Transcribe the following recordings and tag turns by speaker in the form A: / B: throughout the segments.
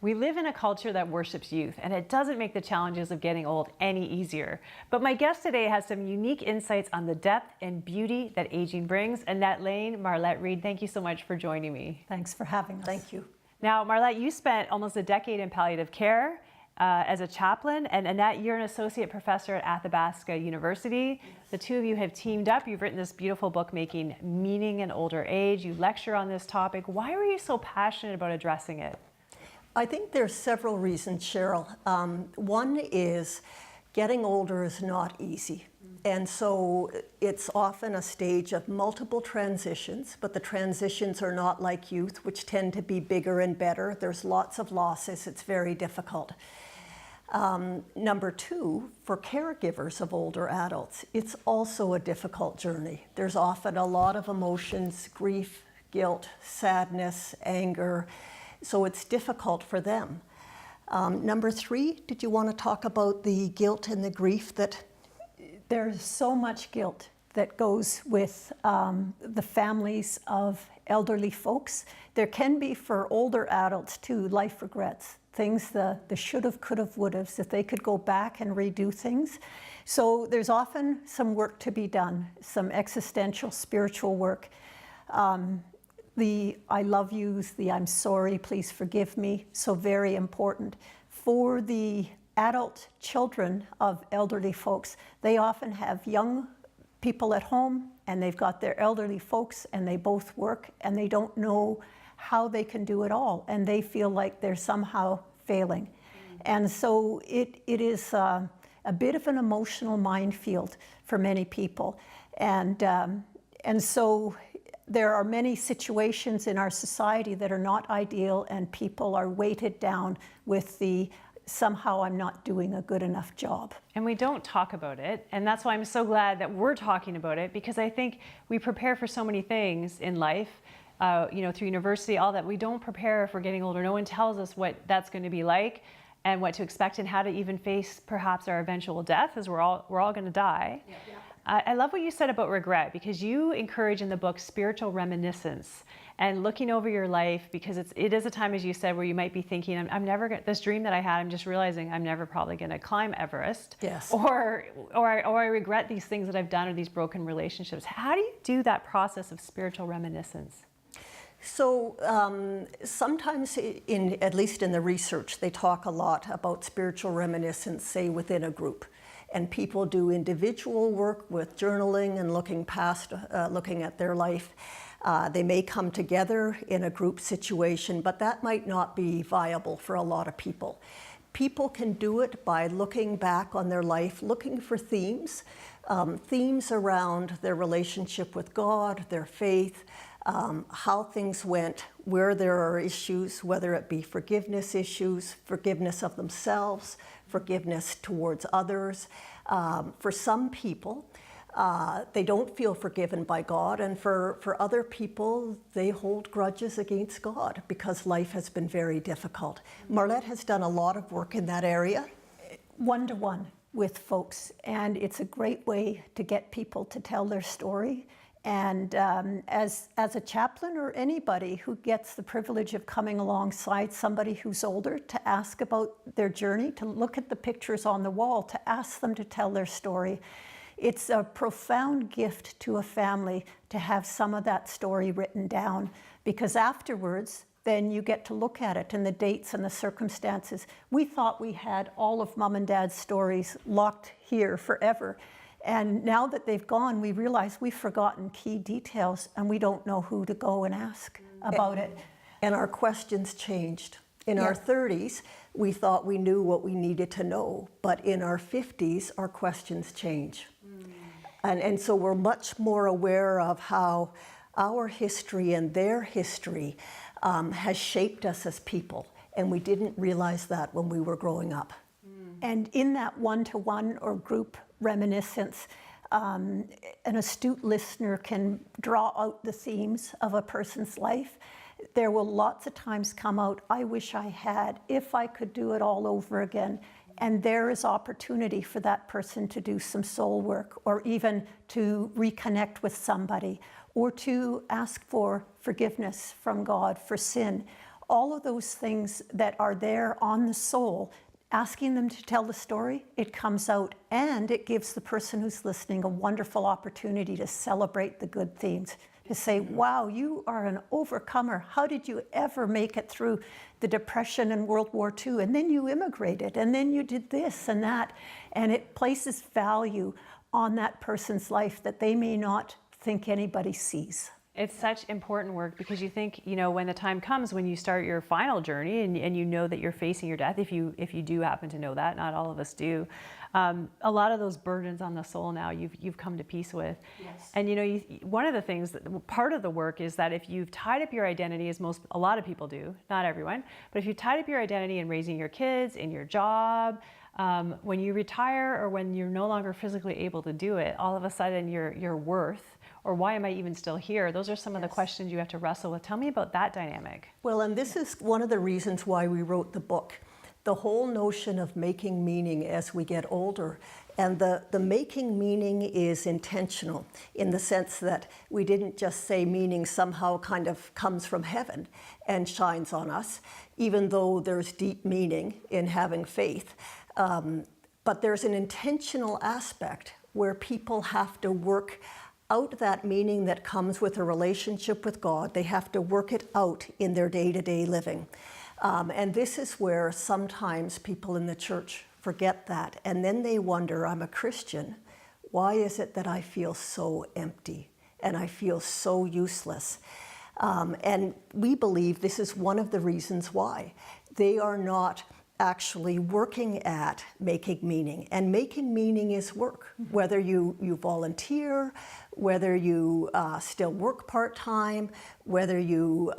A: We live in a culture that worships youth, and it doesn't make the challenges of getting old any easier. But my guest today has some unique insights on the depth and beauty that aging brings. Annette M, Marlette Reed, thank you so much for joining me.
B: Thanks for having us.
C: Thank you.
A: Now, Marlette, you spent almost a decade in palliative care as a chaplain, and Annette, you're an associate professor at Athabasca University. The two of you have teamed up. You've written this beautiful book, Making Meaning in Older Age. You lecture on this topic. Why were you so passionate about addressing it?
C: I think there's several reasons, Cheryl. One is getting older is not easy. And so it's often a stage of multiple transitions, but the transitions are not like youth, which tend to be bigger and better. There's lots of losses. It's very difficult. Number two, for caregivers of older adults, it's also a difficult journey. There's often a lot of emotions, grief, guilt, sadness, anger, so it's difficult for them. Number three, did you want to talk about the guilt and the grief that...
B: There's so much guilt that goes with the families of elderly folks. There can be for older adults too, life regrets, things the should've, could've, would've's, if they could go back and redo things. So there's often some work to be done, some existential, spiritual work. The I love yous, the I'm sorry, please forgive me, so very important. For the adult children of elderly folks, they often have young people at home and they've got their elderly folks and they both work and they don't know how they can do it all and they feel like they're somehow failing. And so it is a bit of an emotional minefield for many people. And so there are many situations in our society that are not ideal and people are weighted down with the somehow I'm not doing a good enough job.
A: And we don't talk about it. And that's why I'm so glad that we're talking about it, because I think we prepare for so many things in life, through university, all that. We don't prepare for getting older. No one tells us what that's going to be like and what to expect and how to even face perhaps our eventual death, as we're all going to die. Yeah. I love what you said about regret, because you encourage in the book spiritual reminiscence and looking over your life, because it is a time, as you said, where you might be thinking, I'm never gonna, this dream that I had, I'm just realizing I'm never probably going to climb Everest.
C: Yes.
A: Or I regret these things that I've done or these broken relationships. How do you do that process of spiritual reminiscence?
C: So sometimes, at least in the research, they talk a lot about spiritual reminiscence, say within a group. And people do individual work with journaling and looking at their life. They may come together in a group situation, but that might not be viable for a lot of people. People can do it by looking back on their life, looking for themes around their relationship with God, their faith, how things went, where there are issues, whether it be forgiveness issues, forgiveness of themselves, forgiveness towards others. For some people, they don't feel forgiven by God, and for other people, they hold grudges against God because life has been very difficult. Marlette has done a lot of work in that area.
B: One-to-one with folks, and it's a great way to get people to tell their story. And as a chaplain or anybody who gets the privilege of coming alongside somebody who's older to ask about their journey, to look at the pictures on the wall, to ask them to tell their story, it's a profound gift to a family to have some of that story written down, because afterwards, then you get to look at it and the dates and the circumstances. We thought we had all of Mom and Dad's stories locked here forever. And now that they've gone, we realize we've forgotten key details and we don't know who to go and ask about it.
C: And our questions changed. In our 30s, we thought we knew what we needed to know, but in our 50s, our questions change. And so we're much more aware of how our history and their history has shaped us as people. And we didn't realize that when we were growing up.
B: And in that one-to-one or group reminiscence, an astute listener can draw out the themes of a person's life. There will lots of times come out, I wish I had, if I could do it all over again. And there is opportunity for that person to do some soul work, or even to reconnect with somebody, or to ask for forgiveness from God for sin. all of those things that are there on the soul, asking them to tell the story, it comes out, and it gives the person who's listening a wonderful opportunity to celebrate the good themes, to say, wow, you are an overcomer. How did you ever make it through the Depression and World War II? And then you immigrated, and then you did this and that. And it places value on that person's life that they may not think anybody sees.
A: It's such important work because you think, you know, when the time comes when you start your final journey and you know that you're facing your death, if you do happen to know that, not all of us do, a lot of those burdens on the soul now you've come to peace with.
B: Yes.
A: And you know, one of the things, part of the work is that if you've tied up your identity, as a lot of people do, not everyone, but if you've tied up your identity in raising your kids, in your job, when you retire or when you're no longer physically able to do it, all of a sudden your worth, or why am I even still here? Those are some of the questions you have to wrestle with. Tell me about that dynamic.
C: Well, and this is one of the reasons why we wrote the book. The whole notion of making meaning as we get older. And the making meaning is intentional in the sense that we didn't just say meaning somehow kind of comes from heaven and shines on us, even though there's deep meaning in having faith. But there's an intentional aspect where people have to work out that meaning that comes with a relationship with God. They have to work it out in their day-to-day living. And this is where sometimes people in the church forget that. And then they wonder, I'm a Christian. Why is it that I feel so empty and I feel so useless? And we believe this is one of the reasons why. They are not actually working at making meaning. And making meaning is work. Whether you volunteer, whether you still work part-time, whether you,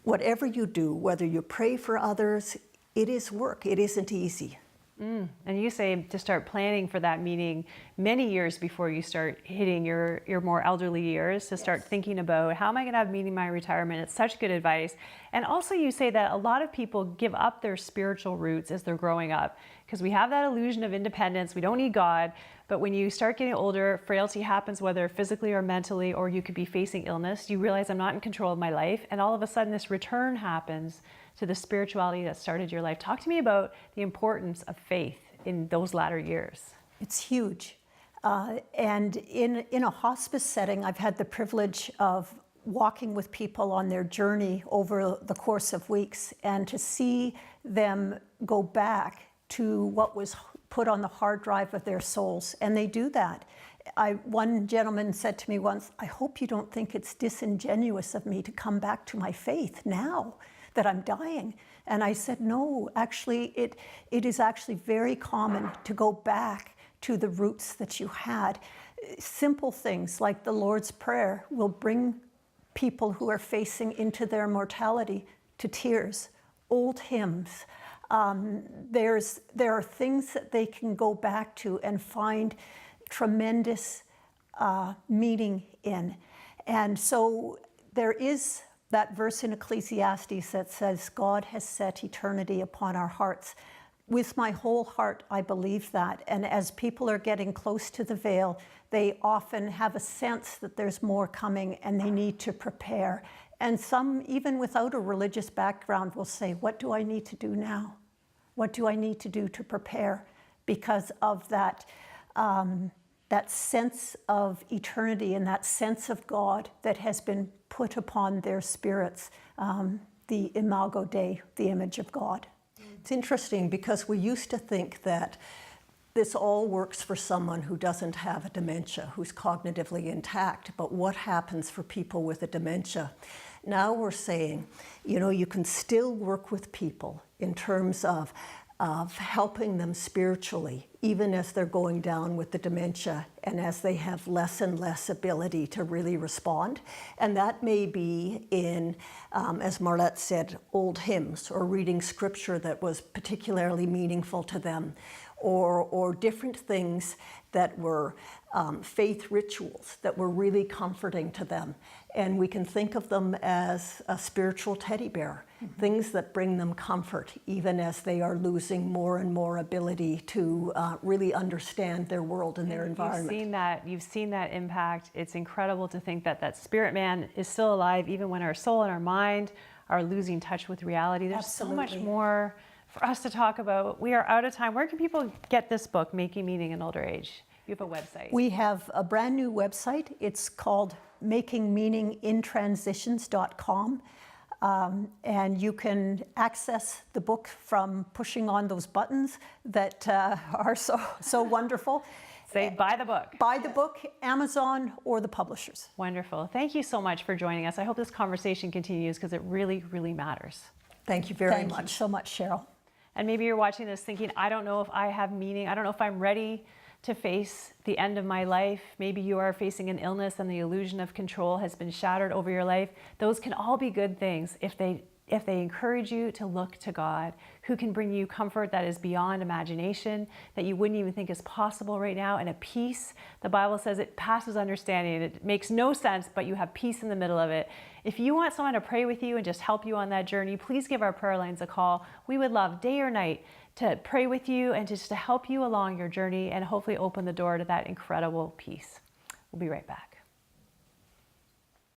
C: whatever you do, whether you pray for others, it is work. It isn't easy.
A: And you say to start planning for that meaning many years before you start hitting your more elderly years, to start thinking about how am I going to have meaning in my retirement. It's such good advice. And also you say that a lot of people give up their spiritual roots as they're growing up because we have that illusion of independence. We don't need God. But when you start getting older, frailty happens, whether physically or mentally, or you could be facing illness. You realize I'm not in control of my life. And all of a sudden this return happens to the spirituality that started your life. Talk to me about the importance of faith in those latter years.
B: It's huge. And in a hospice setting, I've had the privilege of walking with people on their journey over the course of weeks, and to see them go back to what was put on the hard drive of their souls. And they do that. One gentleman said to me once, I hope you don't think it's disingenuous of me to come back to my faith now that I'm dying. And I said, no, actually, it is actually very common to go back to the roots that you had. Simple things like the Lord's Prayer will bring people who are facing into their mortality to tears. Old hymns. There are things that they can go back to and find tremendous meaning in. And so there is that verse in Ecclesiastes that says, God has set eternity upon our hearts. With my whole heart, I believe that. And as people are getting close to the veil, they often have a sense that there's more coming and they need to prepare. And some, even without a religious background, will say, what do I need to do now? What do I need to do to prepare? Because of that, that sense of eternity and that sense of God that has been put upon their spirits, the imago Dei, the image of God.
C: It's interesting because we used to think that this all works for someone who doesn't have a dementia, who's cognitively intact, but what happens for people with a dementia? Now we're saying, you know, you can still work with people in terms of helping them spiritually, even as they're going down with the dementia and as they have less and less ability to really respond. And that may be in, as Marlette said, old hymns or reading scripture that was particularly meaningful to them, or different things that were faith rituals that were really comforting to them. And we can think of them as a spiritual teddy bear, things that bring them comfort, even as they are losing more and more ability to really understand their world and their environment.
A: You've seen that impact. It's incredible to think that that spirit man is still alive, even when our soul and our mind are losing touch with reality. There's so much
B: Absolutely.
A: more for us to talk about. We are out of time. Where can people get this book, Making Meaning in Older Age? You have a website.
B: We have a brand new website. It's called makingmeaningintransitions.com. And you can access the book from pushing on those buttons that are so wonderful.
A: Say, buy the book.
B: Buy the book, Amazon, or the publishers.
A: Wonderful. Thank you so much for joining us. I hope this conversation continues because it really, really matters.
C: Thank you very
B: Thank
C: much.
B: you so much, Cheryl.
A: And maybe you're watching this thinking, I don't know if I have meaning. I don't know if I'm ready to face the end of my life. Maybe you are facing an illness and the illusion of control has been shattered over your life. Those can all be good things if they encourage you to look to God, who can bring you comfort that is beyond imagination, that you wouldn't even think is possible right now, and a peace. The Bible says it passes understanding. It makes no sense, but you have peace in the middle of it. If you want someone to pray with you and just help you on that journey, please give our prayer lines a call. We would love, day or night, to pray with you and just to help you along your journey and hopefully open the door to that incredible peace. We'll be right back.